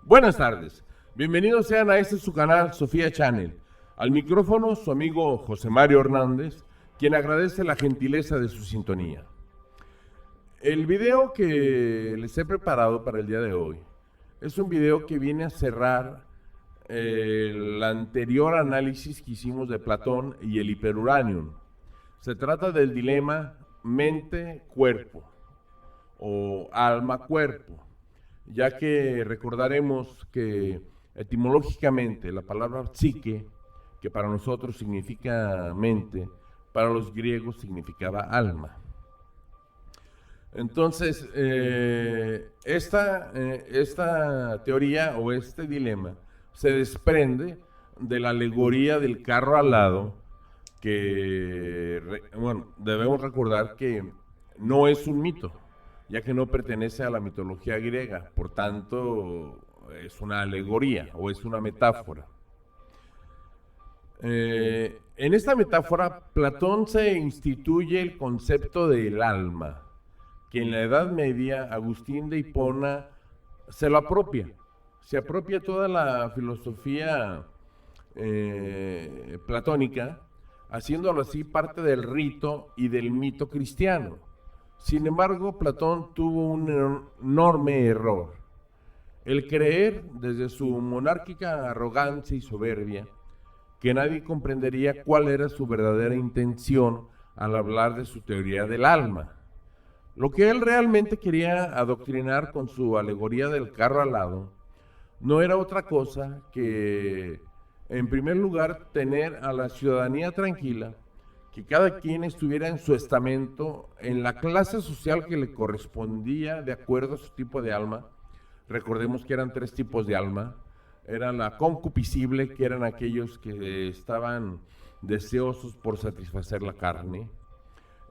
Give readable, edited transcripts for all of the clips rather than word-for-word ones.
Buenas tardes, bienvenidos sean a este su canal Sofía Channel. Al micrófono su amigo José Mario Hernández, quien agradece la gentileza de su sintonía. El video que les he preparado para el día de hoy es un video que viene a cerrar el anterior análisis que hicimos de Platón y el hiperuranium. Se trata del dilema mente-cuerpo o alma-cuerpo, ya que recordaremos que etimológicamente la palabra psique, que para nosotros significa mente, para los griegos significaba alma. Entonces, esta teoría o este dilema se desprende de la alegoría del carro alado, que, debemos recordar que no es un mito, ya que no pertenece a la mitología griega, por tanto es una alegoría o es una metáfora. En esta metáfora, Platón se instituye el concepto del alma, que en la Edad Media Agustín de Hipona se lo apropia. Se apropia toda la filosofía platónica, haciéndolo así parte del rito y del mito cristiano. Sin embargo, Platón tuvo un enorme error: el creer, desde su monárquica arrogancia y soberbia, que nadie comprendería cuál era su verdadera intención al hablar de su teoría del alma. Lo que él realmente quería adoctrinar con su alegoría del carro alado no era otra cosa que, en primer lugar, tener a la ciudadanía tranquila, que cada quien estuviera en su estamento, en la clase social que le correspondía de acuerdo a su tipo de alma. Recordemos que eran 3 tipos de alma. Era la concupiscible, que eran aquellos que estaban deseosos por satisfacer la carne.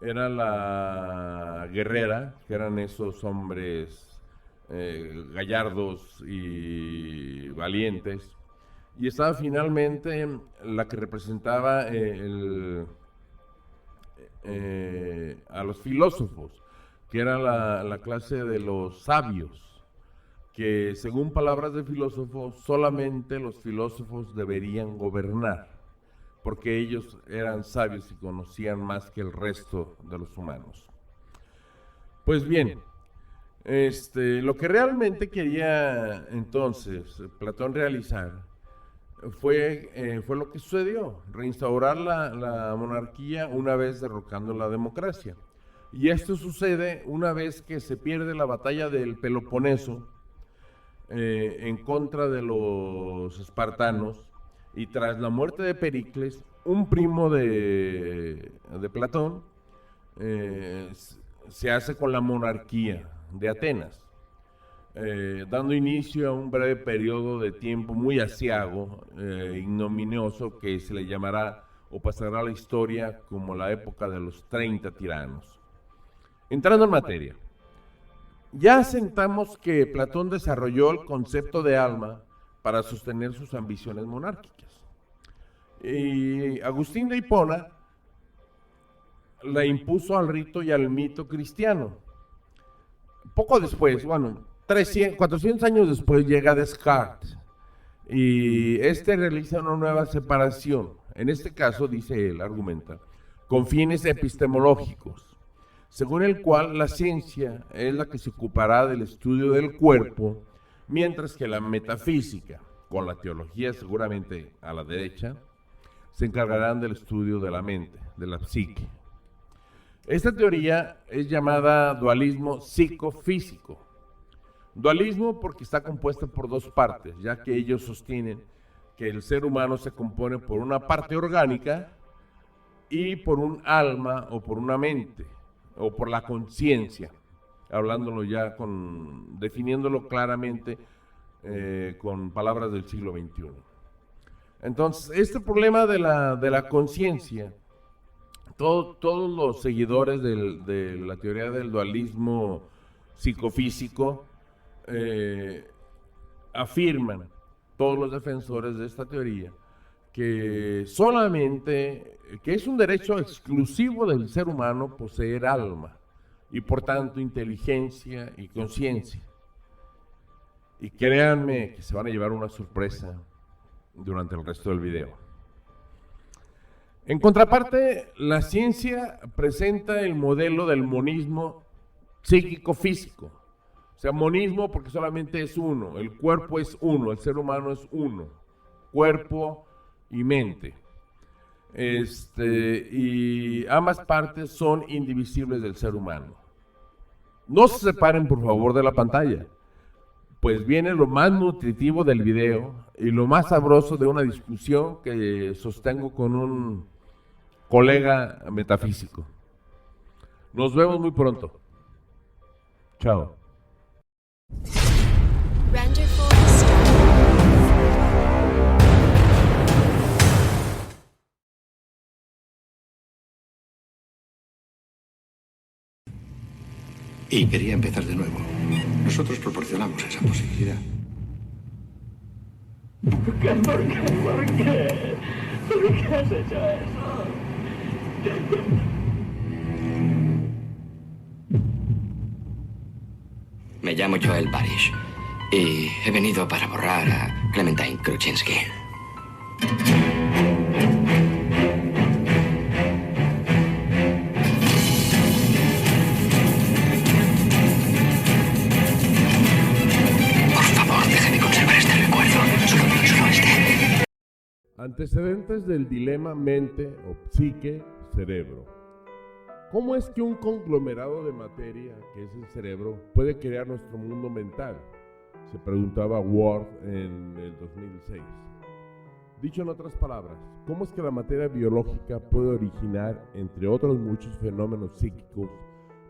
Era la guerrera, que eran esos hombres gallardos y valientes. Y estaba finalmente la que representaba a los filósofos, que era la clase de los sabios, que según palabras de filósofos, solamente los filósofos deberían gobernar, porque ellos eran sabios y conocían más que el resto de los humanos. Pues bien, lo que realmente quería entonces Platón realizar fue lo que sucedió: reinstaurar la monarquía una vez derrocando la democracia. Y esto sucede una vez que se pierde la batalla del Peloponeso en contra de los espartanos, y tras la muerte de Pericles, un primo de Platón se hace con la monarquía de Atenas, dando inicio a un breve periodo de tiempo muy aciago, ignominioso, que se le llamará o pasará a la historia como la época de los 30 tiranos. Entrando en materia, ya sentamos que Platón desarrolló el concepto de alma para sostener sus ambiciones monárquicas. Y Agustín de Hipona la impuso al rito y al mito cristiano. Poco después, 400 años después, llega Descartes, y realiza una nueva separación. En este caso, dice él, argumenta, con fines epistemológicos, según el cual la ciencia es la que se ocupará del estudio del cuerpo, mientras que la metafísica, con la teología seguramente a la derecha, se encargarán del estudio de la mente, de la psique. Esta teoría es llamada dualismo psicofísico. Dualismo porque está compuesta por 2 partes, ya que ellos sostienen que el ser humano se compone por una parte orgánica y por un alma o por una mente o por la conciencia, hablándolo ya definiéndolo claramente con palabras del siglo XXI. Entonces, este problema de la conciencia, todos los seguidores de la teoría del dualismo psicofísico afirman, todos los defensores de esta teoría, que es un derecho exclusivo del ser humano poseer alma y por tanto inteligencia y conciencia. Y créanme que se van a llevar una sorpresa durante el resto del video. En contraparte, la ciencia presenta el modelo del monismo psíquico-físico. O sea, monismo porque solamente es uno, el cuerpo es uno, el ser humano es uno, cuerpo y mente. Y ambas partes son indivisibles del ser humano. No se separen, por favor, de la pantalla, pues viene lo más nutritivo del video y lo más sabroso de una discusión que sostengo con un colega metafísico. Nos vemos muy pronto. Chao. Ranger Forest. Y quería empezar de nuevo. Nosotros proporcionamos esa posibilidad. ¿Por qué? ¿Por qué has hecho eso? Me llamo Joel Barish y he venido para borrar a Clementine Kruczynski. Por favor, déjeme conservar este recuerdo. Solo este. Antecedentes del dilema mente o psique-cerebro. ¿Cómo es que un conglomerado de materia, que es el cerebro, puede crear nuestro mundo mental? Se preguntaba Ward en el 2006. Dicho en otras palabras, ¿cómo es que la materia biológica puede originar, entre otros muchos fenómenos psíquicos,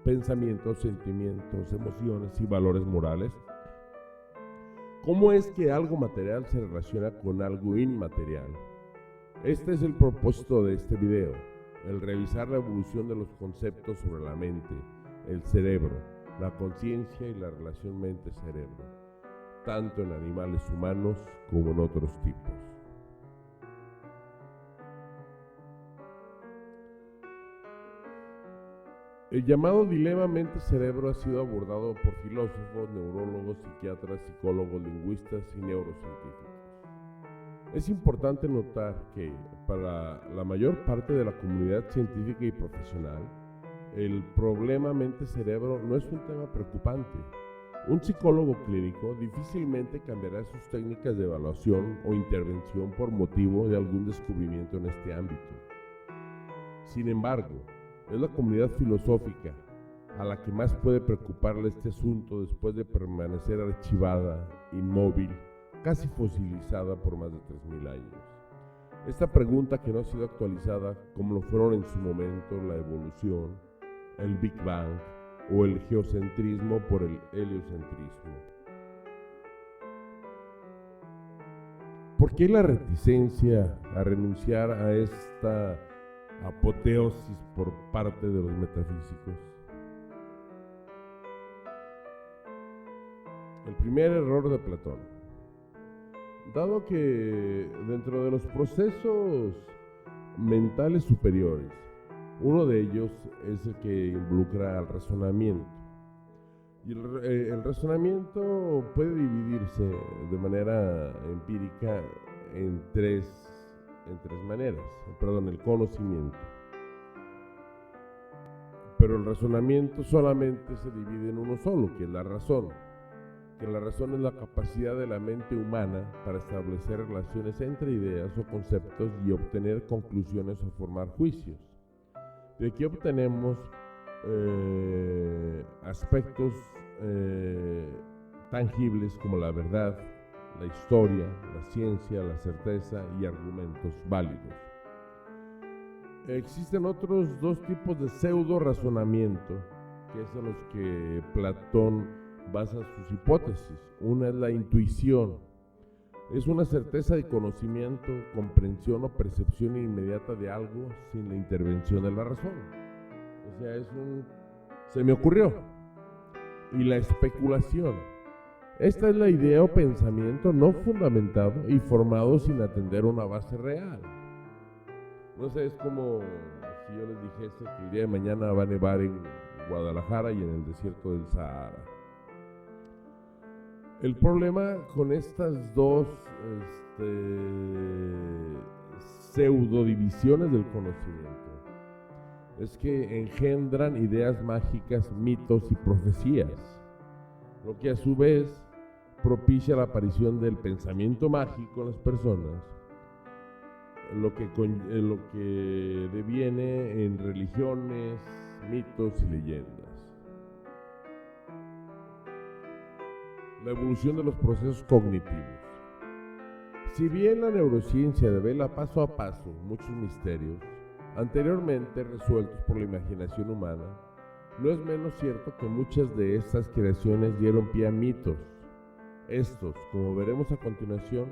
pensamientos, sentimientos, emociones y valores morales? ¿Cómo es que algo material se relaciona con algo inmaterial? Este es el propósito de este video. El revisar la evolución de los conceptos sobre la mente, el cerebro, la conciencia y la relación mente-cerebro, tanto en animales humanos como en otros tipos. El llamado dilema mente-cerebro ha sido abordado por filósofos, neurólogos, psiquiatras, psicólogos, lingüistas y neurocientíficos. Es importante notar que para la mayor parte de la comunidad científica y profesional, el problema mente-cerebro no es un tema preocupante. Un psicólogo clínico difícilmente cambiará sus técnicas de evaluación o intervención por motivo de algún descubrimiento en este ámbito. Sin embargo, es la comunidad filosófica a la que más puede preocuparle este asunto después de permanecer archivada, inmóvil, casi fosilizada por más de 3.000 años. Esta pregunta que no ha sido actualizada como lo fueron en su momento la evolución, el Big Bang o el geocentrismo por el heliocentrismo. ¿Por qué la reticencia a renunciar a esta apoteosis por parte de los metafísicos? El primer error de Platón. Dado que dentro de los procesos mentales superiores, uno de ellos es el que involucra al razonamiento. Y el razonamiento puede dividirse de manera empírica en tres maneras. El conocimiento. Pero el razonamiento solamente se divide en uno solo, que es la razón. Que la razón es la capacidad de la mente humana para establecer relaciones entre ideas o conceptos y obtener conclusiones o formar juicios. De aquí obtenemos aspectos tangibles como la verdad, la historia, la ciencia, la certeza y argumentos válidos. Existen otros dos tipos de pseudo razonamiento, que es en los que Platón basa sus hipótesis. Una es la intuición. Es una certeza de conocimiento, comprensión o percepción inmediata de algo sin la intervención de la razón. O sea, se me ocurrió. Y la especulación. Esta es la idea o pensamiento no fundamentado y formado sin atender una base real. No sé, es como si yo les dijese que el día de mañana va a nevar en Guadalajara y en el desierto del Sahara. El problema con estas dos pseudodivisiones del conocimiento es que engendran ideas mágicas, mitos y profecías, lo que a su vez propicia la aparición del pensamiento mágico en las personas, lo que deviene en religiones, mitos y leyendas. La evolución de los procesos cognitivos. Si bien la neurociencia devela paso a paso muchos misterios anteriormente resueltos por la imaginación humana, no es menos cierto que muchas de estas creaciones dieron pie a mitos. Estos, como veremos a continuación,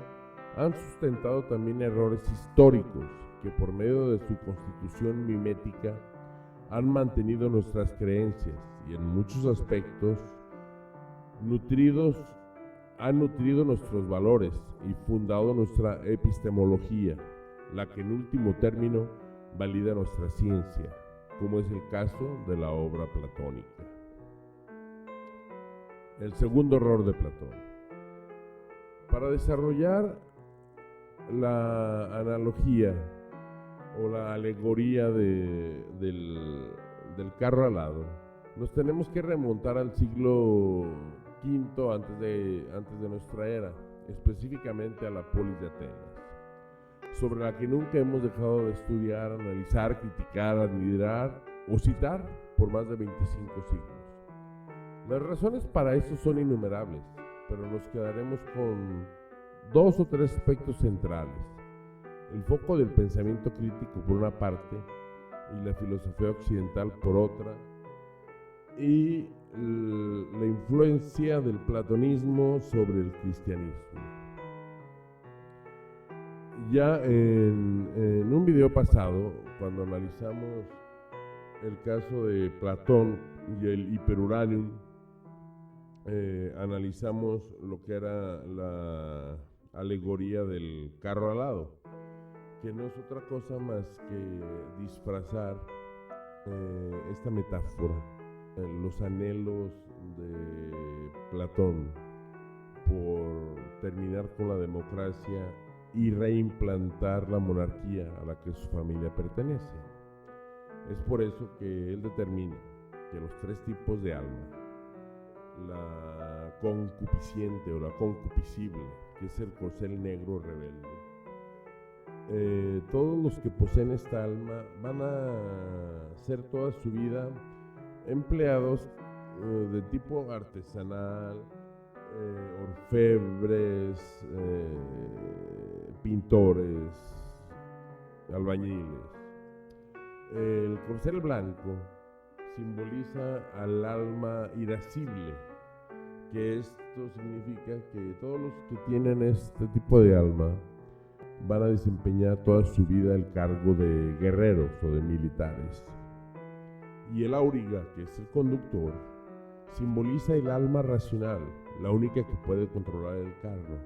han sustentado también errores históricos que por medio de su constitución mimética han mantenido nuestras creencias y en muchos aspectos han nutrido nuestros valores y fundado nuestra epistemología, la que en último término valida nuestra ciencia, como es el caso de la obra platónica. El segundo error de Platón. Para desarrollar la analogía o la alegoría del carro alado, nos tenemos que remontar al siglo V antes de nuestra era, específicamente a la polis de Atenas, sobre la que nunca hemos dejado de estudiar, analizar, criticar, admirar o citar por más de 25 siglos. Las razones para eso son innumerables, pero nos quedaremos con 2 o 3 aspectos centrales: el foco del pensamiento crítico por una parte y la filosofía occidental por otra, y la influencia del platonismo sobre el cristianismo. Ya en un video pasado, cuando analizamos el caso de Platón y el hiperuranium, analizamos lo que era la alegoría del carro alado, que no es otra cosa más que disfrazar esta metáfora, los anhelos de Platón por terminar con la democracia y reimplantar la monarquía a la que su familia pertenece. Es por eso que él determina que los 3 tipos de alma, la concupisciente o la concupiscible, que es el corcel negro rebelde, todos los que poseen esta alma van a ser toda su vida empleados de tipo artesanal, orfebres, pintores, albañiles. El corcel blanco simboliza al alma irascible, que esto significa que todos los que tienen este tipo de alma van a desempeñar toda su vida el cargo de guerreros o de militares. Y el auriga, que es el conductor, simboliza el alma racional, la única que puede controlar el carro.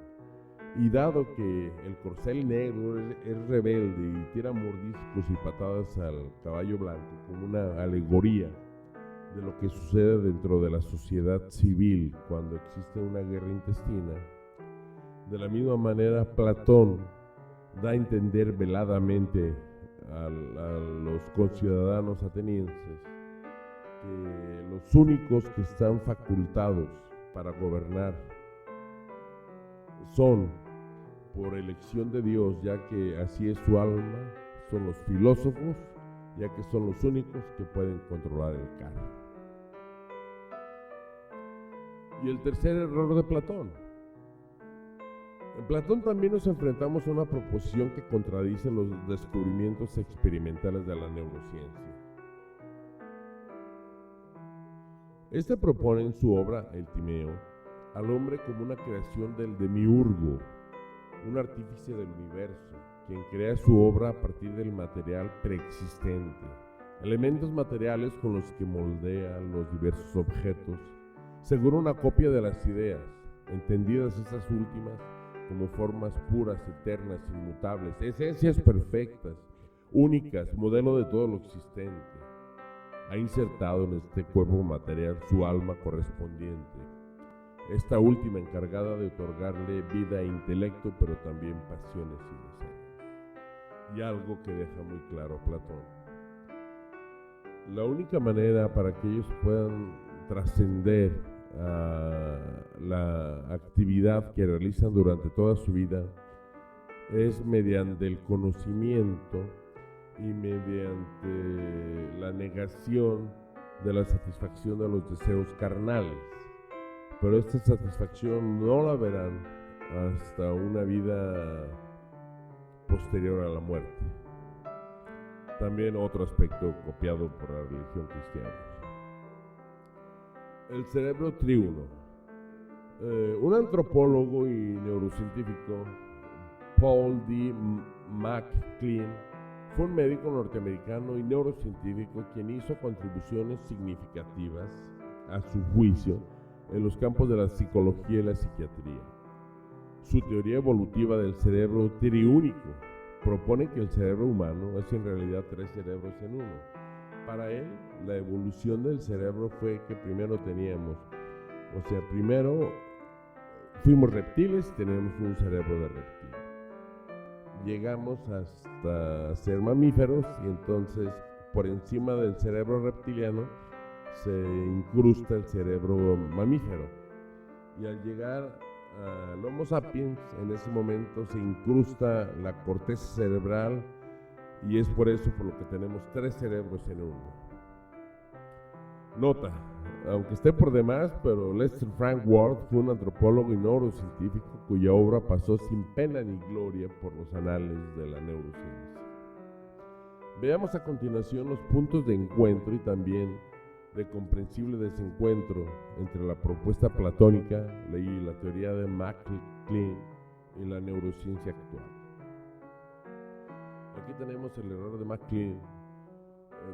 Y dado que el corcel negro es rebelde y tira mordiscos y patadas al caballo blanco como una alegoría de lo que sucede dentro de la sociedad civil cuando existe una guerra intestina, de la misma manera Platón da a entender veladamente a los conciudadanos atenienses que los únicos que están facultados para gobernar son por elección de Dios, ya que así es su alma, son los filósofos, ya que son los únicos que pueden controlar el carro. Y el tercer error de Platón. En Platón también nos enfrentamos a una proposición que contradice los descubrimientos experimentales de la neurociencia. Este propone en su obra El Timeo al hombre como una creación del demiurgo, un artífice del universo, quien crea su obra a partir del material preexistente, elementos materiales con los que moldea los diversos objetos, según una copia de las ideas, entendidas estas últimas como formas puras, eternas, inmutables, esencias perfectas, únicas, modelo de todo lo existente. Ha insertado en este cuerpo material su alma correspondiente, esta última encargada de otorgarle vida e intelecto, pero también pasiones y deseos. Y algo que deja muy claro Platón: la única manera para que ellos puedan trascender a la actividad que realizan durante toda su vida es mediante el conocimiento y mediante la negación de la satisfacción de los deseos carnales. Pero esta satisfacción no la verán hasta una vida posterior a la muerte. También otro aspecto copiado por la religión cristiana. El cerebro triuno. Un antropólogo y neurocientífico, Paul D. MacLean, fue un médico norteamericano y neurocientífico quien hizo contribuciones significativas, a su juicio, en los campos de la psicología y la psiquiatría. Su teoría evolutiva del cerebro triúnico propone que el cerebro humano es en realidad 3 cerebros en uno. Para él, la evolución del cerebro fue que primero fuimos reptiles y tenemos un cerebro de reptil. Llegamos hasta ser mamíferos y entonces por encima del cerebro reptiliano se incrusta el cerebro mamífero. Y al llegar al Homo sapiens, en ese momento se incrusta la corteza cerebral y es por eso por lo que tenemos 3 cerebros en uno. Nota, aunque esté por demás, pero Lester Frank Ward fue un antropólogo y neurocientífico cuya obra pasó sin pena ni gloria por los anales de la neurociencia. Veamos a continuación los puntos de encuentro y también de comprensible desencuentro entre la propuesta platónica y la teoría de MacLean y la neurociencia actual. Aquí tenemos el error de MacLean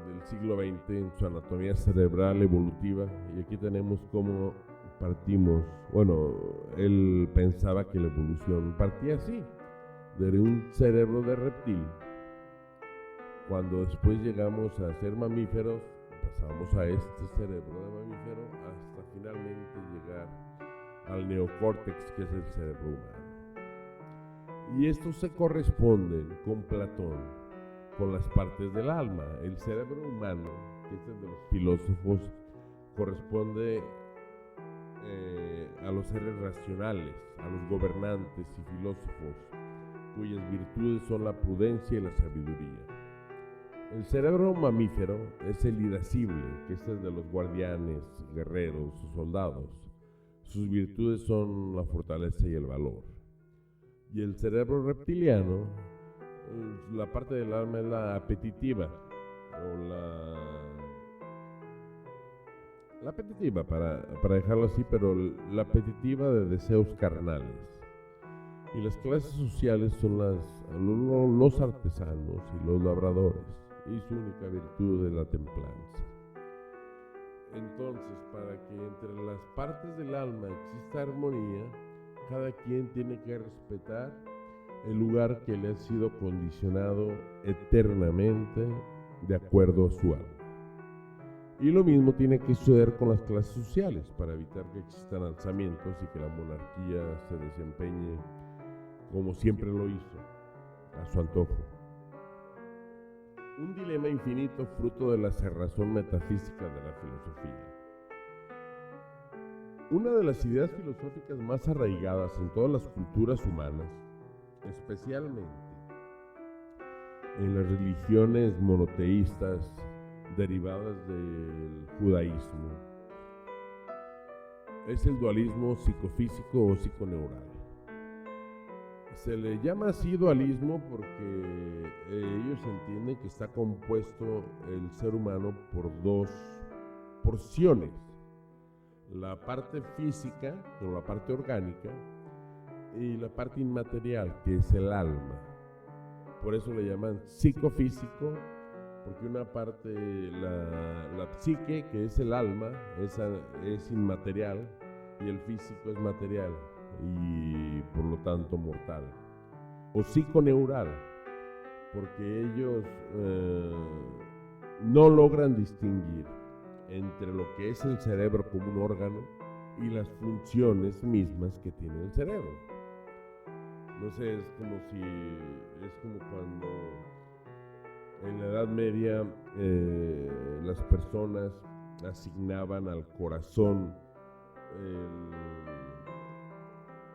del siglo XX en su anatomía cerebral evolutiva, y aquí tenemos cómo partimos. Bueno, él pensaba que la evolución partía así, de un cerebro de reptil. Cuando después llegamos a ser mamíferos, pasamos a este cerebro de mamífero hasta finalmente llegar al neocórtex, que es el cerebro humano. Y estos se corresponden con Platón con las partes del alma. El cerebro humano, que es el de los filósofos, corresponde a los seres racionales, a los gobernantes y filósofos, cuyas virtudes son la prudencia y la sabiduría. El cerebro mamífero es el irascible, que es el de los guardianes, guerreros, soldados. Sus virtudes son la fortaleza y el valor. Y el cerebro reptiliano, la parte del alma es la apetitiva, o la apetitiva, para dejarlo así, pero la apetitiva de deseos carnales. Y las clases sociales son los artesanos y los labradores, y su única virtud es la templanza. Entonces, para que entre las partes del alma exista armonía, cada quien tiene que respetar el lugar que le ha sido condicionado eternamente de acuerdo a su alma. Y lo mismo tiene que suceder con las clases sociales para evitar que existan alzamientos y que la monarquía se desempeñe como siempre lo hizo, a su antojo. Un dilema infinito fruto de la cerrazón metafísica de la filosofía. Una de las ideas filosóficas más arraigadas en todas las culturas humanas, especialmente en las religiones monoteístas derivadas del judaísmo, es el dualismo psicofísico o psiconeural. Se le llama así dualismo porque ellos entienden que está compuesto el ser humano por 2 porciones: la parte física o la parte orgánica y la parte inmaterial, que es el alma. Por eso le llaman psicofísico, porque una parte, la psique, que es el alma, esa es inmaterial, y el físico es material y por lo tanto mortal. O psiconeural, porque ellos no logran distinguir entre lo que es el cerebro como un órgano y las funciones mismas que tiene el cerebro. No sé, es como cuando en la Edad Media las personas asignaban al corazón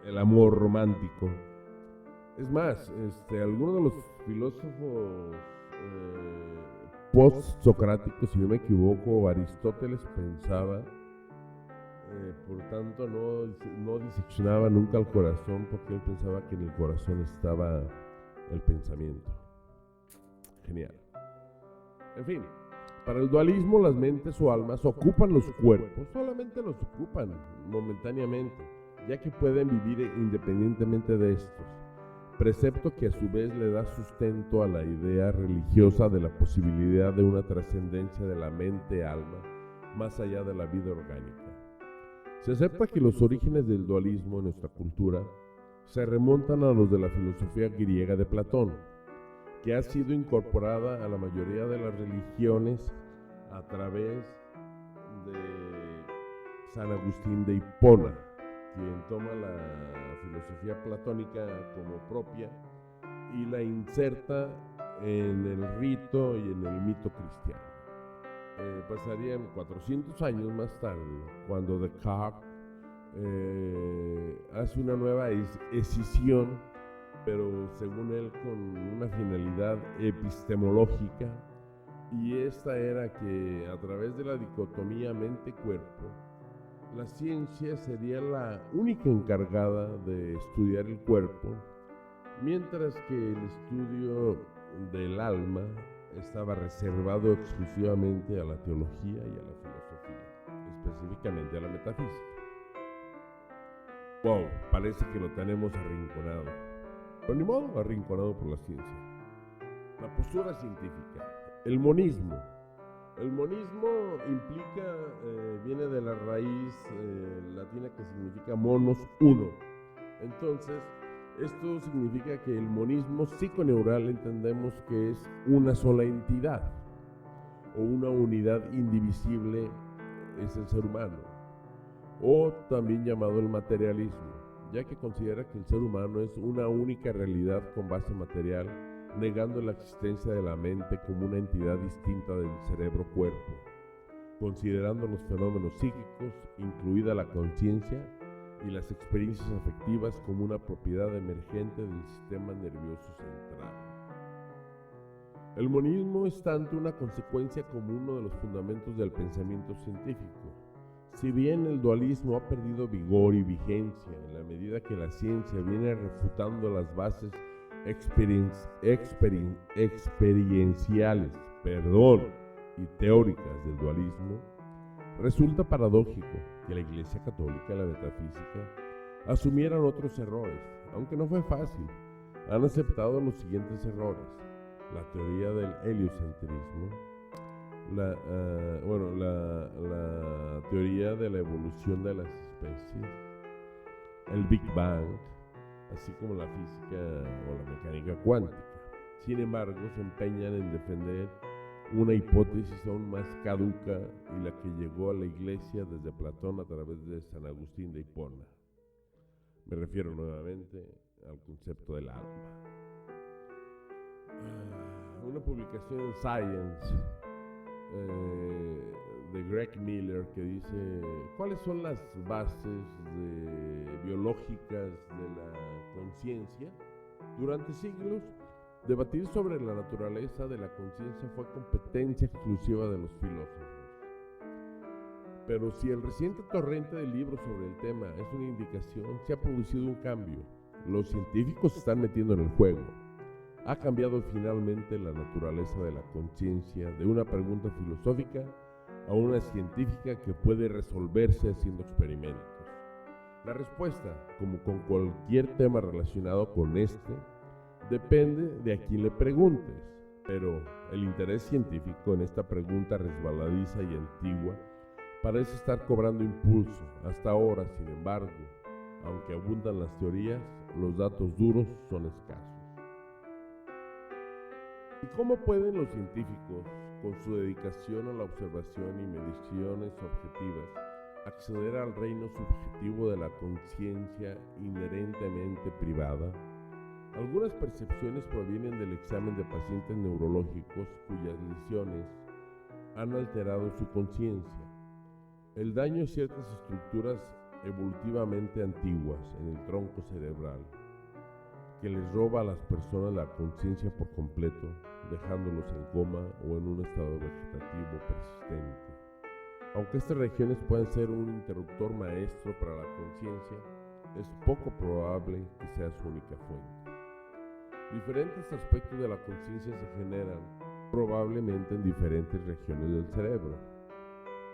el amor romántico. Es más, algunos de los filósofos post-socráticos, si no me equivoco, Aristóteles pensaba, por tanto no diseccionaba nunca el corazón, porque él pensaba que en el corazón estaba el pensamiento. Genial. En fin, para el dualismo las mentes o almas ocupan los cuerpos, solamente los ocupan momentáneamente, ya que pueden vivir independientemente de estos. Precepto que a su vez le da sustento a la idea religiosa de la posibilidad de una trascendencia de la mente-alma más allá de la vida orgánica. Se acepta que los orígenes del dualismo en nuestra cultura se remontan a los de la filosofía griega de Platón, que ha sido incorporada a la mayoría de las religiones a través de San Agustín de Hipona, quien toma la filosofía platónica como propia y la inserta en el rito y en el mito cristiano. Pasarían 400 años más tarde, cuando Descartes hace una nueva escisión, pero según él con una finalidad epistemológica, y esta era que a través de la dicotomía mente-cuerpo, la ciencia sería la única encargada de estudiar el cuerpo, mientras que el estudio del alma estaba reservado exclusivamente a la teología y a la filosofía, específicamente a la metafísica. Wow, parece que lo tenemos arrinconado. Pero ni modo, arrinconado por la ciencia. La postura científica, el monismo. El monismo implica, viene de la raíz latina que significa monos, uno. Entonces, esto significa que el monismo psiconeural entendemos que es una sola entidad o una unidad indivisible, es el ser humano, o también llamado el materialismo, ya que considera que el ser humano es una única realidad con base material, negando la existencia de la mente como una entidad distinta del cerebro-cuerpo, considerando los fenómenos psíquicos, incluida la conciencia, y las experiencias afectivas como una propiedad emergente del sistema nervioso central. El monismo es tanto una consecuencia como uno de los fundamentos del pensamiento científico. Si bien el dualismo ha perdido vigor y vigencia en la medida que la ciencia viene refutando las bases experienciales y teóricas del dualismo, resulta paradójico que la Iglesia Católica y la metafísica asumieran otros errores, aunque no fue fácil. Han aceptado los siguientes errores: la teoría del heliocentrismo, la teoría de la evolución de las especies, el Big Bang, así como la física o la mecánica cuántica. Sin embargo, se empeñan en defender una hipótesis aún más caduca y la que llegó a la Iglesia desde Platón a través de San Agustín de Hipona. Me refiero nuevamente al concepto del alma. Una publicación en Science de Greg Miller que dice: ¿cuáles son las bases biológicas de la conciencia? Durante siglos, debatir sobre la naturaleza de la conciencia fue competencia exclusiva de los filósofos. Pero si el reciente torrente de libros sobre el tema es una indicación, se ha producido un cambio. Los científicos se están metiendo en el juego. Ha cambiado finalmente la naturaleza de la conciencia de una pregunta filosófica a una científica que puede resolverse haciendo experimentos. La respuesta, como con cualquier tema relacionado con este, depende de a quién le preguntes, pero el interés científico en esta pregunta resbaladiza y antigua parece estar cobrando impulso. Hasta ahora, sin embargo, aunque abundan las teorías, los datos duros son escasos. ¿Y cómo pueden los científicos, con su dedicación a la observación y mediciones objetivas, acceder al reino subjetivo de la conciencia inherentemente privada. Algunas percepciones provienen del examen de pacientes neurológicos cuyas lesiones han alterado su conciencia. El daño a ciertas estructuras evolutivamente antiguas en el tronco cerebral, que les roba a las personas la conciencia por completo, dejándolos en coma o en un estado vegetativo persistente. Aunque estas regiones pueden ser un interruptor maestro para la conciencia, es poco probable que sea su única fuente. Diferentes aspectos de la conciencia se generan probablemente en diferentes regiones del cerebro.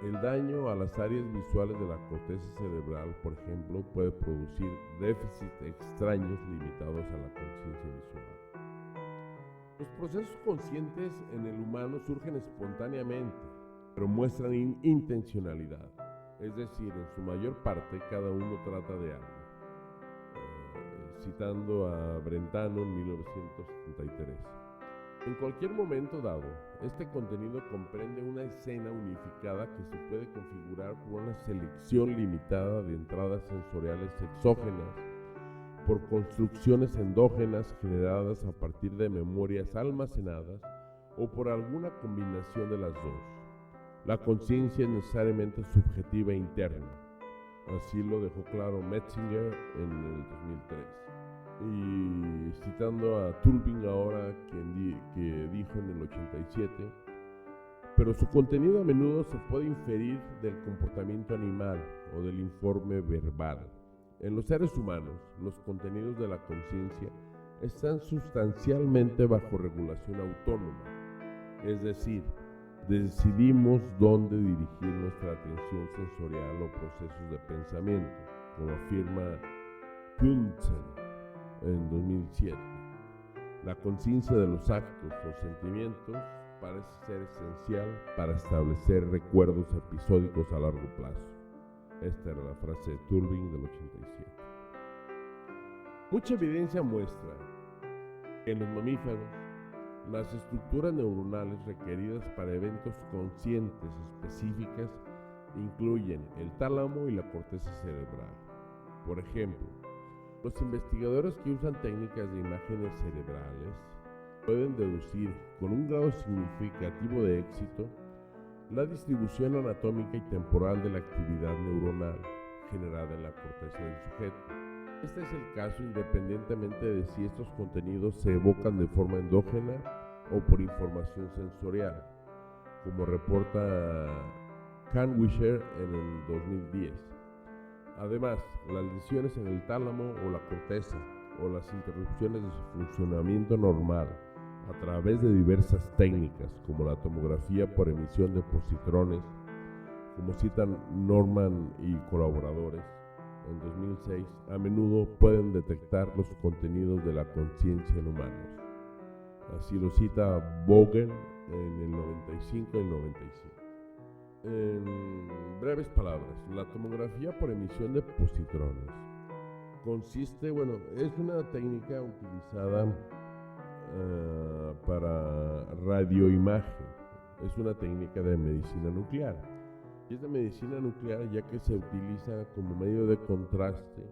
El daño a las áreas visuales de la corteza cerebral, por ejemplo, puede producir déficits extraños limitados a la conciencia visual. Los procesos conscientes en el humano surgen espontáneamente, pero muestran intencionalidad, es decir, en su mayor parte cada uno trata de algo. Citando a Brentano en 1973. En cualquier momento dado, este contenido comprende una escena unificada que se puede configurar por una selección limitada de entradas sensoriales exógenas, por construcciones endógenas generadas a partir de memorias almacenadas o por alguna combinación de las dos. La conciencia es necesariamente subjetiva e interna. Así lo dejó claro Metzinger en el 2003. Y citando a Tulbing ahora, que dijo en el 87, pero su contenido a menudo se puede inferir del comportamiento animal o del informe verbal. En los seres humanos, los contenidos de la conciencia están sustancialmente bajo regulación autónoma, es decir, decidimos dónde dirigir nuestra atención sensorial o procesos de pensamiento, como afirma Kuhnsen en 2007. La conciencia de los actos o sentimientos parece ser esencial para establecer recuerdos episódicos a largo plazo. Esta era la frase de Tulbing del 87. Mucha evidencia muestra que en los mamíferos las estructuras neuronales requeridas para eventos conscientes específicas incluyen el tálamo y la corteza cerebral. Por ejemplo, los investigadores que usan técnicas de imágenes cerebrales pueden deducir con un grado significativo de éxito la distribución anatómica y temporal de la actividad neuronal generada en la corteza del sujeto. Este es el caso independientemente de si estos contenidos se evocan de forma endógena o por información sensorial, como reporta Kanwisher en el 2010. Además, las lesiones en el tálamo o la corteza o las interrupciones de su funcionamiento normal a través de diversas técnicas como la tomografía por emisión de positrones, como citan Norman y colaboradores en 2006, a menudo pueden detectar los contenidos de la conciencia en humanos. Así lo cita Bogen en el 95 y el 97. En breves palabras, la tomografía por emisión de positrones es una técnica utilizada para radioimagen. Es una técnica de medicina nuclear. Y es de medicina nuclear ya que se utiliza como medio de contraste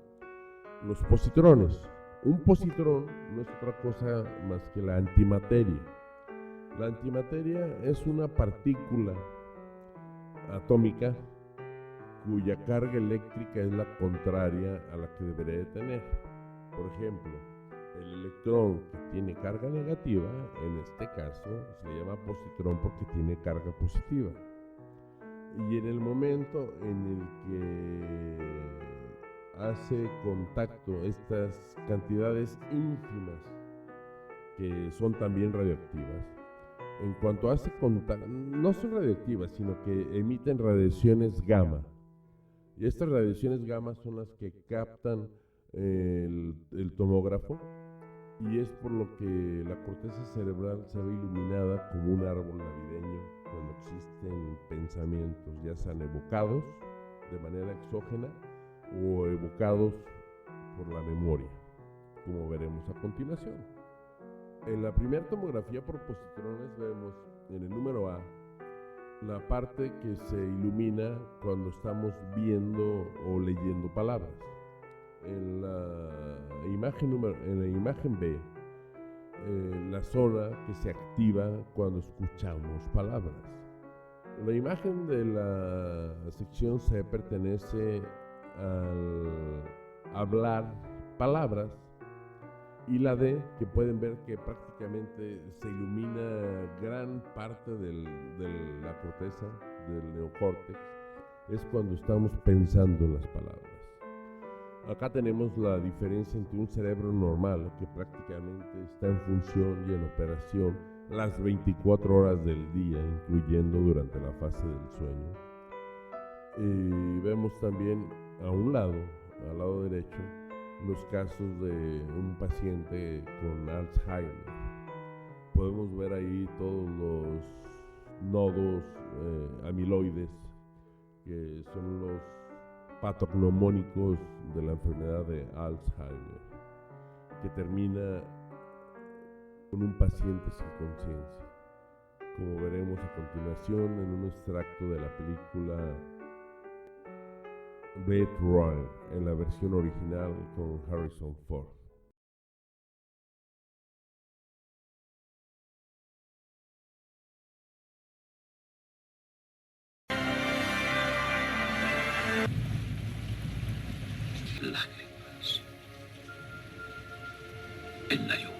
los positrones. Un positrón no es otra cosa más que la antimateria. La antimateria es una partícula atómica cuya carga eléctrica es la contraria a la que debería de tener. Por ejemplo, el electrón que tiene carga negativa, en este caso, se le llama positrón porque tiene carga positiva. Y en el momento en el que hace contacto estas cantidades ínfimas que son también radioactivas, en cuanto hace contacto, no son radioactivas, sino que emiten radiaciones gamma. Y estas radiaciones gamma son las que captan el tomógrafo, y es por lo que la corteza cerebral se ve iluminada como un árbol navideño cuando existen pensamientos, ya sean evocados de manera exógena o evocados por la memoria, como veremos a continuación. En la primera tomografía por positrones vemos en el número A la parte que se ilumina cuando estamos viendo o leyendo palabras. En la imagen B, la zona que se activa cuando escuchamos palabras. La imagen de la sección C pertenece al hablar palabras, y la D, que pueden ver que prácticamente se ilumina gran parte de la corteza, del neocórtex, es cuando estamos pensando en las palabras. Acá tenemos la diferencia entre un cerebro normal, que prácticamente está en función y en operación las 24 horas del día, incluyendo durante la fase del sueño. Y vemos también a un lado, al lado derecho, los casos de un paciente con Alzheimer. Podemos ver ahí todos los nodos amiloides, que son los patognomónicos de la enfermedad de Alzheimer, que termina con un paciente sin conciencia, como veremos a continuación en un extracto de la película Blade Runner, en la versión original con Harrison Ford. Lágrimas en la lluvia.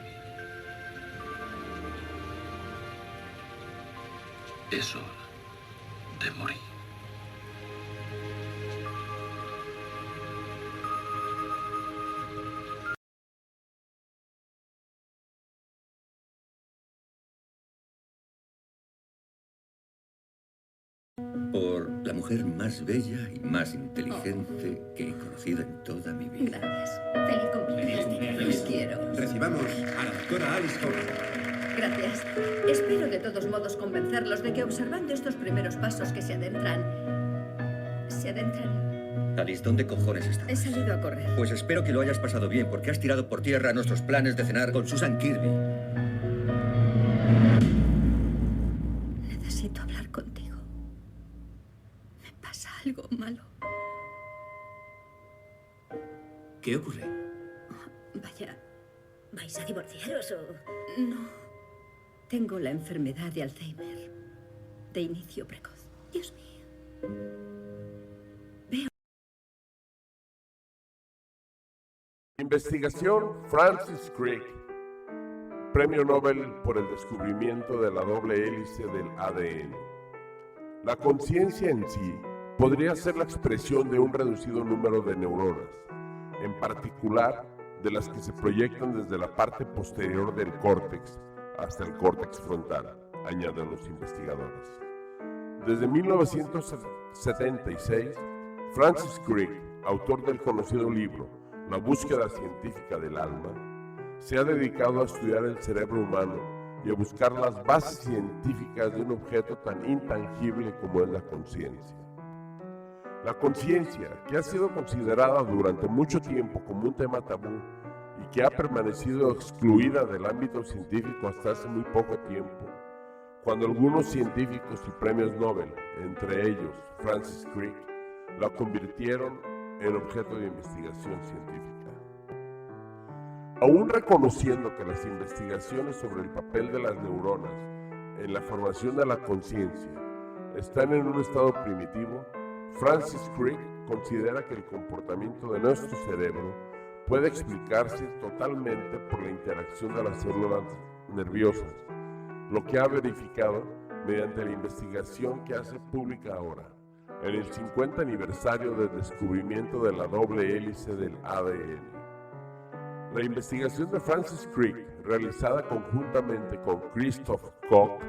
Es hora de morir. Por la mujer más bella y más inteligente que he conocido en toda mi vida. Gracias. Feliz cumpleaños. Les quiero. Recibamos a la doctora Alice Cox. Gracias. Espero de todos modos convencerlos de que observando estos primeros pasos que se adentran... Alice, ¿dónde cojones estás? He salido a correr. Pues espero que lo hayas pasado bien, porque has tirado por tierra nuestros planes de cenar con Susan Kirby. Necesito hablar contigo. Me pasa algo malo. ¿Qué ocurre? Vaya, ¿Vais a divorciaros o...? no. Tengo la enfermedad de Alzheimer, de inicio precoz. Dios mío. Investigación Francis Crick, Premio Nobel por el descubrimiento de la doble hélice del ADN. La conciencia en sí podría ser la expresión de un reducido número de neuronas, en particular de las que se proyectan desde la parte posterior del córtex hasta el córtex frontal, añaden los investigadores. Desde 1976, Francis Crick, autor del conocido libro La búsqueda científica del alma, se ha dedicado a estudiar el cerebro humano y a buscar las bases científicas de un objeto tan intangible como es la conciencia. La conciencia, que ha sido considerada durante mucho tiempo como un tema tabú y que ha permanecido excluida del ámbito científico hasta hace muy poco tiempo, cuando algunos científicos y premios Nobel, entre ellos Francis Crick, la convirtieron en objeto de investigación científica. Aún reconociendo que las investigaciones sobre el papel de las neuronas en la formación de la conciencia están en un estado primitivo, Francis Crick considera que el comportamiento de nuestro cerebro puede explicarse totalmente por la interacción de las células nerviosas, lo que ha verificado mediante la investigación que hace pública ahora, en el 50 aniversario del descubrimiento de la doble hélice del ADN. La investigación de Francis Crick, realizada conjuntamente con Christoph Koch,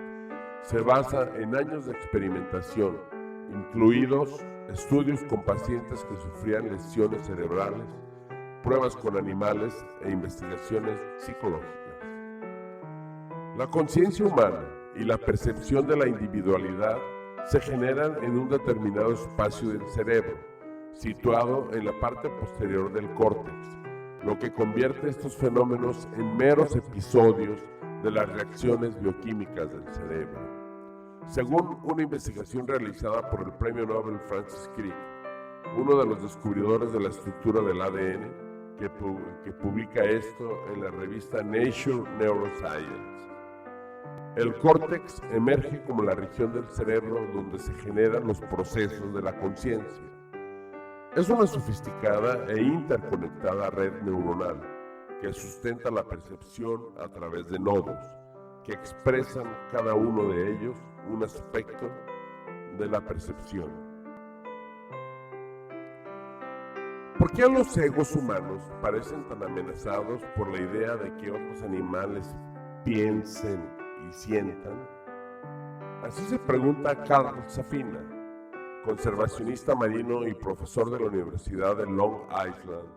se basa en años de experimentación, incluidos estudios con pacientes que sufrían lesiones cerebrales, pruebas con animales e investigaciones psicológicas. La conciencia humana y la percepción de la individualidad se generan en un determinado espacio del cerebro, situado en la parte posterior del córtex, lo que convierte estos fenómenos en meros episodios de las reacciones bioquímicas del cerebro. Según una investigación realizada por el premio Nobel Francis Crick, uno de los descubridores de la estructura del ADN, que publica esto en la revista Nature Neuroscience. El córtex emerge como la región del cerebro donde se generan los procesos de la conciencia. Es una sofisticada e interconectada red neuronal que sustenta la percepción a través de nodos, que expresan cada uno de ellos un aspecto de la percepción. ¿Por qué los egos humanos parecen tan amenazados por la idea de que otros animales piensen y sientan? Así se pregunta Carl Safina, conservacionista marino y profesor de la Universidad de Long Island.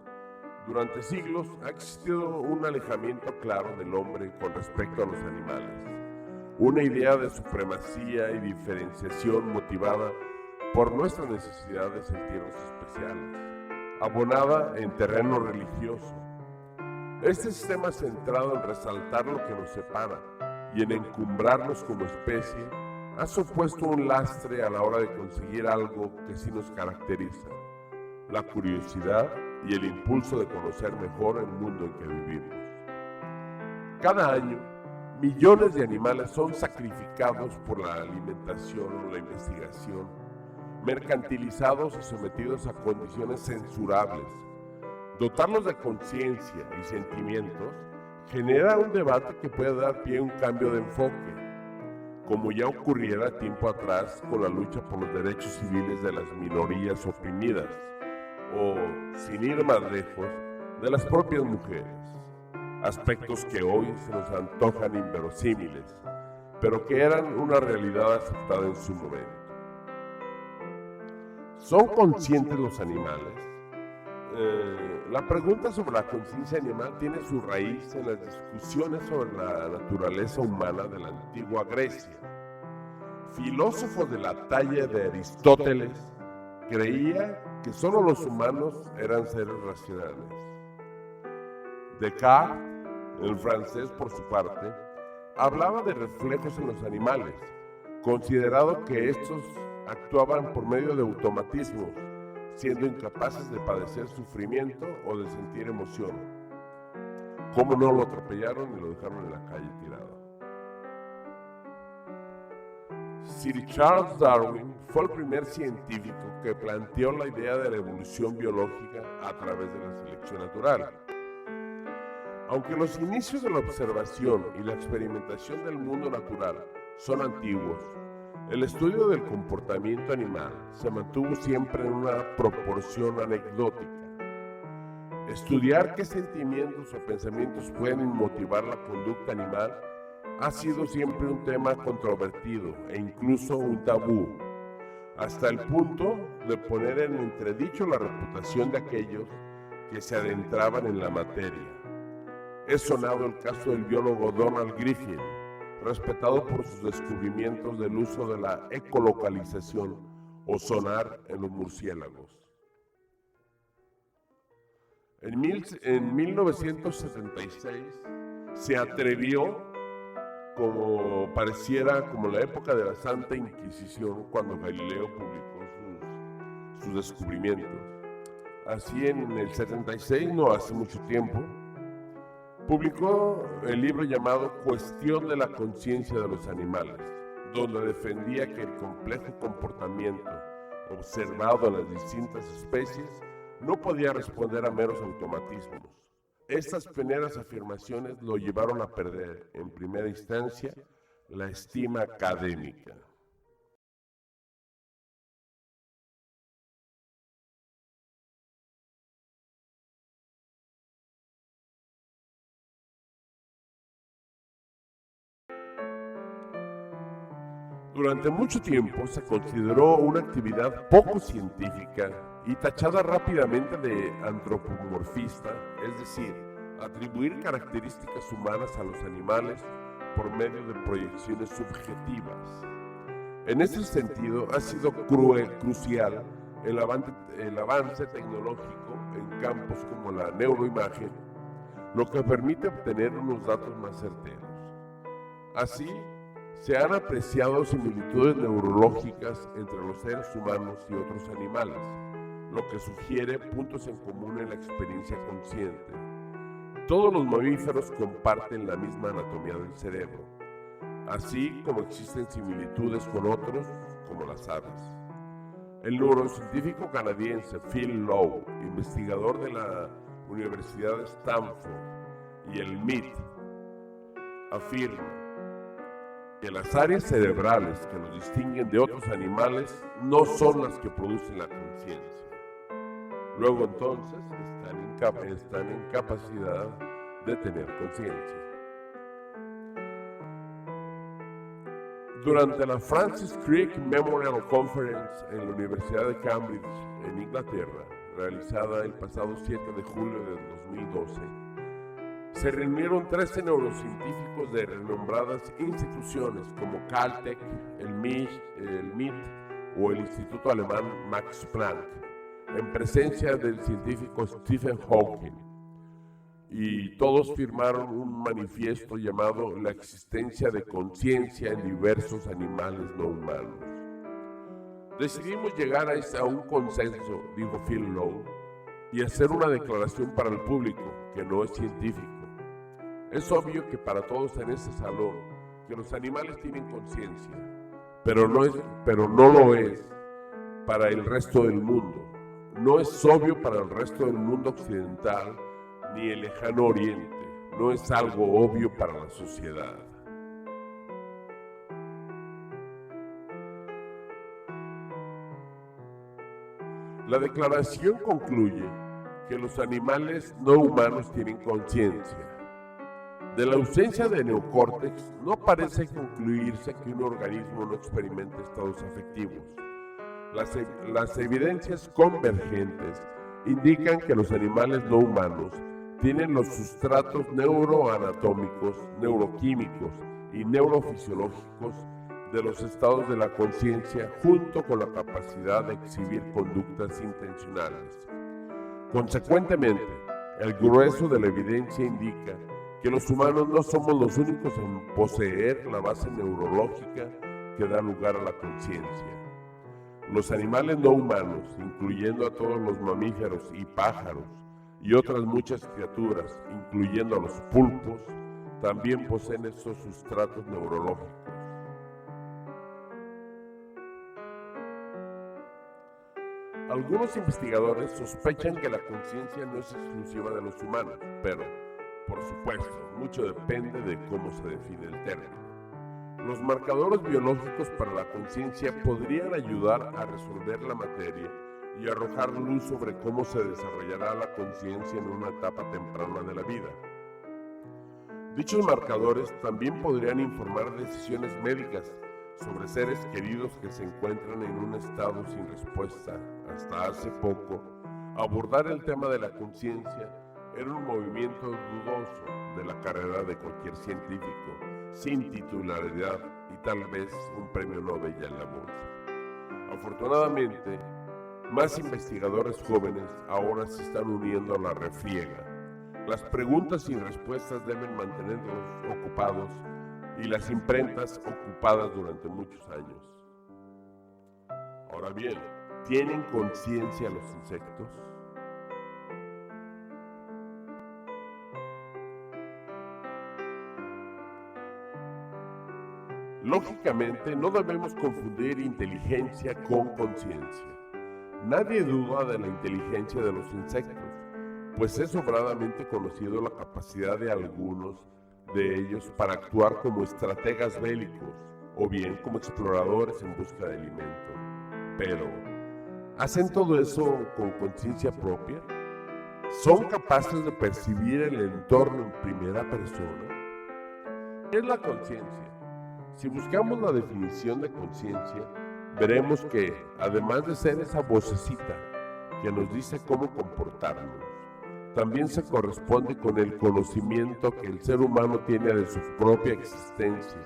Durante siglos ha existido un alejamiento claro del hombre con respecto a los animales, una idea de supremacía y diferenciación motivada por nuestra necesidad de sentirnos especiales, abonada en terreno religioso. Este sistema centrado en resaltar lo que nos separa y en encumbrarnos como especie ha supuesto un lastre a la hora de conseguir algo que sí nos caracteriza: la curiosidad y el impulso de conocer mejor el mundo en que vivimos. Cada año, millones de animales son sacrificados por la alimentación o la investigación, mercantilizados y sometidos a condiciones censurables. Dotarlos de conciencia y sentimientos genera un debate que puede dar pie a un cambio de enfoque, como ya ocurriera tiempo atrás con la lucha por los derechos civiles de las minorías oprimidas, o, sin ir más lejos, de las propias mujeres, aspectos que hoy se nos antojan inverosímiles, pero que eran una realidad aceptada en su momento. ¿Son conscientes los animales? La pregunta sobre la conciencia animal tiene su raíz en las discusiones sobre la naturaleza humana de la antigua Grecia. Filósofos de la talla de Aristóteles creía que solo los humanos eran seres racionales. Descartes, el francés por su parte, hablaba de reflejos en los animales, considerado que estos actuaban por medio de automatismos, siendo incapaces de padecer sufrimiento o de sentir emoción. ¿Cómo no lo atropellaron y lo dejaron en la calle tirado? Sir Charles Darwin fue el primer científico que planteó la idea de la evolución biológica a través de la selección natural. Aunque los inicios de la observación y la experimentación del mundo natural son antiguos, el estudio del comportamiento animal se mantuvo siempre en una proporción anecdótica. Estudiar qué sentimientos o pensamientos pueden motivar la conducta animal ha sido siempre un tema controvertido e incluso un tabú, hasta el punto de poner en entredicho la reputación de aquellos que se adentraban en la materia. Es sonado el caso del biólogo Donald Griffin, respetado por sus descubrimientos del uso de la ecolocalización o sonar en los murciélagos. En 1976 se atrevió, como pareciera como la época de la Santa Inquisición, cuando Galileo publicó sus descubrimientos. Así en el 76, no hace mucho tiempo, publicó el libro llamado Cuestión de la conciencia de los animales, donde defendía que el complejo comportamiento observado en las distintas especies no podía responder a meros automatismos. Estas primeras afirmaciones lo llevaron a perder, en primera instancia, la estima académica. Durante mucho tiempo se consideró una actividad poco científica y tachada rápidamente de antropomorfista, es decir, atribuir características humanas a los animales por medio de proyecciones subjetivas. En ese sentido, ha sido crucial el avance tecnológico en campos como la neuroimagen, lo que permite obtener unos datos más certeros. Así, Se han apreciado similitudes neurológicas entre los seres humanos y otros animales, lo que sugiere puntos en común en la experiencia consciente. Todos los mamíferos comparten la misma anatomía del cerebro, así como existen similitudes con otros, como las aves. El neurocientífico canadiense Phil Lowe, investigador de la Universidad de Stanford y el MIT, afirma que las áreas cerebrales que los distinguen de otros animales no son las que producen la conciencia. Luego entonces están en capacidad de tener conciencia. Durante la Francis Crick Memorial Conference en la Universidad de Cambridge, en Inglaterra, realizada el pasado 7 de julio de 2012, se reunieron 13 neurocientíficos de renombradas instituciones como Caltech, el MIT o el Instituto Alemán Max Planck, en presencia del científico Stephen Hawking, y todos firmaron un manifiesto llamado La existencia de conciencia en diversos animales no humanos. Decidimos llegar a un consenso, dijo Phil Lowe, y hacer una declaración para el público que no es científico. Es obvio que para todos en este salón que los animales tienen conciencia, pero no lo es para el resto del mundo. No es obvio para el resto del mundo occidental ni el lejano oriente. No es algo obvio para la sociedad. La declaración concluye que los animales no humanos tienen conciencia. De la ausencia de neocórtex no parece concluirse que un organismo no experimente estados afectivos. Las evidencias convergentes indican que los animales no humanos tienen los sustratos neuroanatómicos, neuroquímicos y neurofisiológicos de los estados de la conciencia, junto con la capacidad de exhibir conductas intencionales. Consecuentemente, el grueso de la evidencia indica que los humanos no somos los únicos en poseer la base neurológica que da lugar a la conciencia. Los animales no humanos, incluyendo a todos los mamíferos y pájaros, y otras muchas criaturas, incluyendo a los pulpos, también poseen estos sustratos neurológicos. Algunos investigadores sospechan que la conciencia no es exclusiva de los humanos, pero, por supuesto, mucho depende de cómo se define el término. Los marcadores biológicos para la conciencia podrían ayudar a resolver la materia y arrojar luz sobre cómo se desarrollará la conciencia en una etapa temprana de la vida. Dichos marcadores también podrían informar decisiones médicas sobre seres queridos que se encuentran en un estado sin respuesta. Hasta hace poco, abordar el tema de la conciencia era un movimiento dudoso de la carrera de cualquier científico, sin titularidad y tal vez un premio Nobel ya en la bolsa. Afortunadamente, más investigadores jóvenes ahora se están uniendo a la refriega. Las preguntas sin respuestas deben mantenerlos ocupados y las imprentas ocupadas durante muchos años. Ahora bien, ¿tienen conciencia los insectos? Lógicamente, no debemos confundir inteligencia con conciencia. Nadie duda de la inteligencia de los insectos, pues es sobradamente conocido la capacidad de algunos de ellos para actuar como estrategas bélicos o bien como exploradores en busca de alimento. Pero, ¿hacen todo eso con conciencia propia? ¿Son capaces de percibir el entorno en primera persona? ¿Qué es la conciencia? Si buscamos la definición de conciencia, veremos que, además de ser esa vocecita que nos dice cómo comportarnos, también se corresponde con el conocimiento que el ser humano tiene de su propia existencia,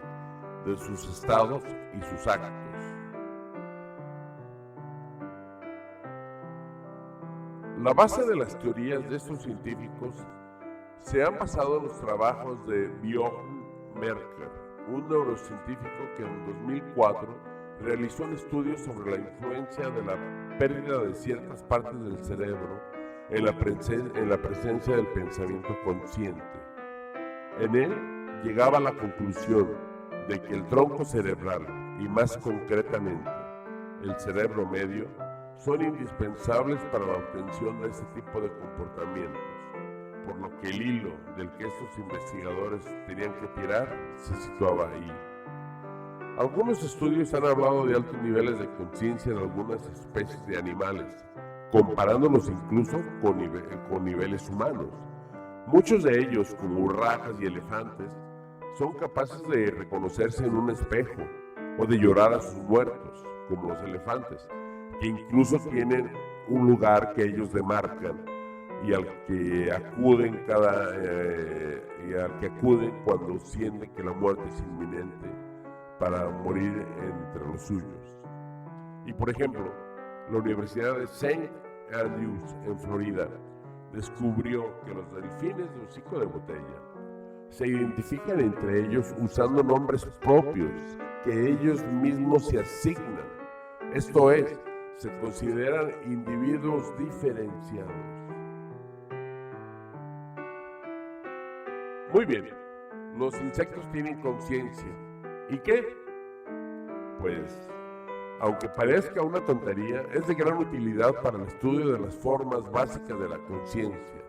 de sus estados y sus actos. La base de las teorías de estos científicos se han basado en los trabajos de Björn Merker, un neurocientífico que en 2004 realizó un estudio sobre la influencia de la pérdida de ciertas partes del cerebro en la presencia del pensamiento consciente. En él llegaba a la conclusión de que el tronco cerebral, y más concretamente el cerebro medio, son indispensables para la obtención de ese tipo de comportamientos, por lo que el hilo del que estos investigadores tenían que tirar se situaba ahí. Algunos estudios han hablado de altos niveles de conciencia en algunas especies de animales, comparándolos incluso con niveles humanos. Muchos de ellos, como urracas y elefantes, son capaces de reconocerse en un espejo o de llorar a sus muertos, como los elefantes, que incluso tienen un lugar que ellos demarcan y al que acuden cuando sienten que la muerte es inminente para morir entre los suyos. Y por ejemplo, la Universidad de St. Andrews en Florida descubrió que los delfines de hocico de botella se identifican entre ellos usando nombres propios que ellos mismos se asignan. Esto es, se consideran individuos diferenciados. Muy bien, los insectos tienen conciencia. ¿Y qué? Pues, aunque parezca una tontería, es de gran utilidad para el estudio de las formas básicas de la conciencia,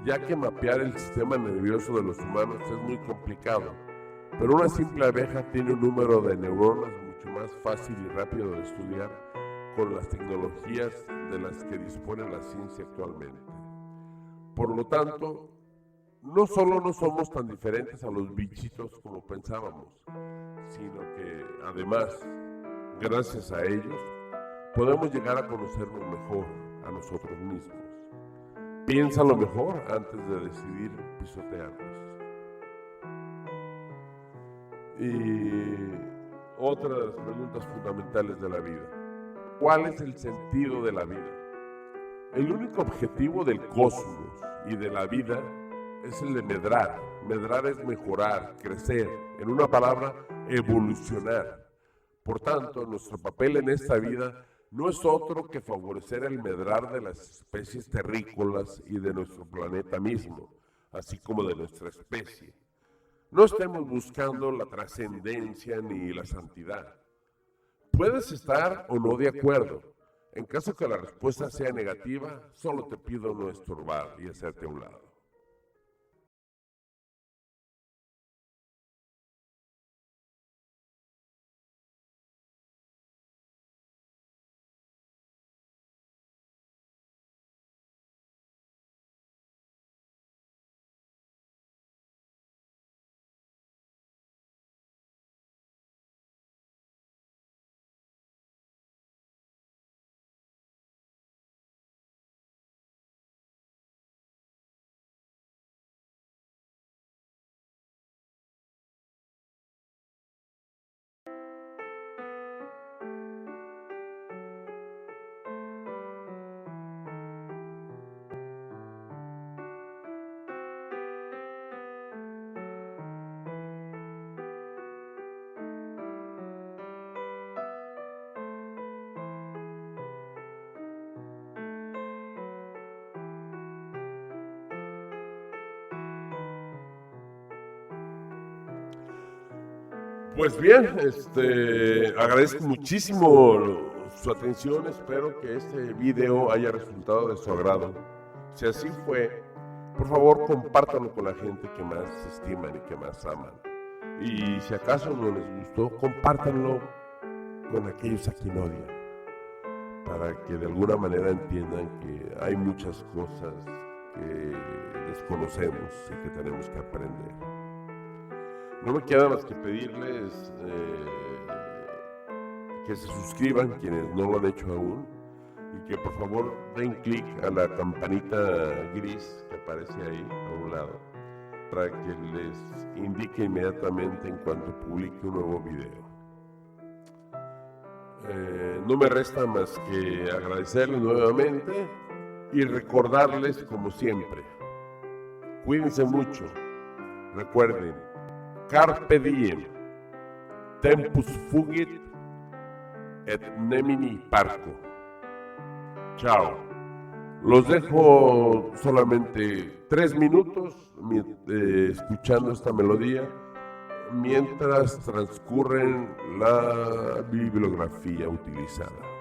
ya que mapear el sistema nervioso de los humanos es muy complicado, pero una simple abeja tiene un número de neuronas mucho más fácil y rápido de estudiar con las tecnologías de las que dispone la ciencia actualmente. Por lo tanto, no solo no somos tan diferentes a los bichitos como pensábamos, sino que, además, gracias a ellos, podemos llegar a conocernos mejor a nosotros mismos. Piénsalo mejor antes de decidir pisotearnos. Y otra de las preguntas fundamentales de la vida: ¿cuál es el sentido de la vida? El único objetivo del cosmos y de la vida es el de medrar. Medrar es mejorar, crecer, en una palabra, evolucionar. Por tanto, nuestro papel en esta vida no es otro que favorecer el medrar de las especies terrícolas y de nuestro planeta mismo, así como de nuestra especie. No estemos buscando la trascendencia ni la santidad. Puedes estar o no de acuerdo. En caso que la respuesta sea negativa, solo te pido no estorbar y hacerte a un lado. Pues bien, agradezco muchísimo su atención, espero que este video haya resultado de su agrado. Si así fue, por favor compártanlo con la gente que más estiman y que más aman. Y si acaso no les gustó, compártanlo con aquellos a quien odian, para que de alguna manera entiendan que hay muchas cosas que desconocemos y que tenemos que aprender. No me queda más que pedirles que se suscriban quienes no lo han hecho aún y que por favor den clic a la campanita gris que aparece ahí a un lado para que les indique inmediatamente en cuanto publique un nuevo video. No me resta más que agradecerles nuevamente y recordarles como siempre: cuídense mucho, recuerden, Carpe diem. tempus fugit et nemini parco. Chao. Los dejo solamente 3 minutos escuchando esta melodía mientras transcurren la bibliografía utilizada.